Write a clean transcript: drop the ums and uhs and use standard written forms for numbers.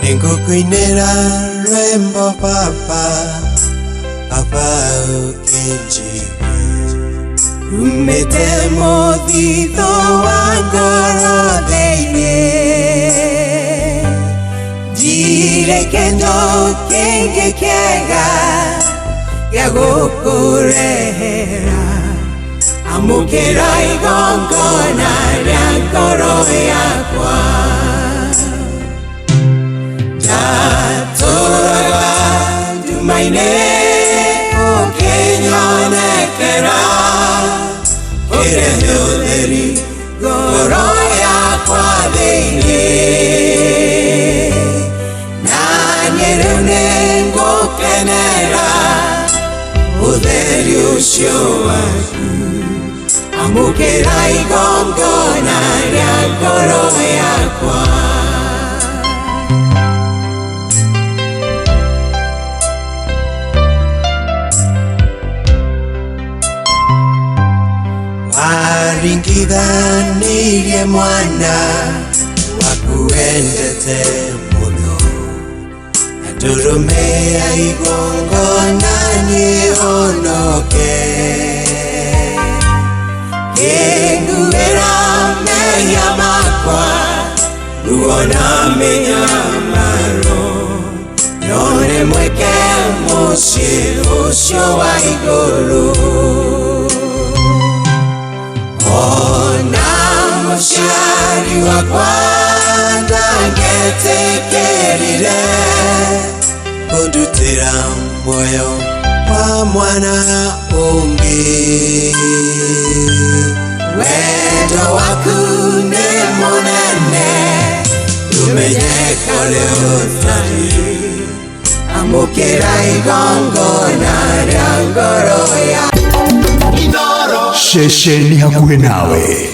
Ningu kuinera rembo papa ukinji Umete modito wangoro deine Dire kendo kenge kenga Yagokurera Amukera igongona Riankoro yakwa Tatora Dumaine Okenyone kera Ere hilderi Goro yakwa deine Nanyere unengo kenera Uderi usyo waku Amukera igongona Riankoro yakwa Waringithanĩirie mwana wakuendete mũno Ndũrũme ya igongona nĩhonoke Kĩnguĩra mehia makwa Ruona mĩnyamaro Nyone mweke mũciĩ ũcio wa igũrũ Ona mushari wakwa ndangetekerire Kundutira moyo wa mwana ungi Wendo waku ne monene Umenyeka leo thani Amukera igongona Riankoro ya Shesheni hakuhe nawe.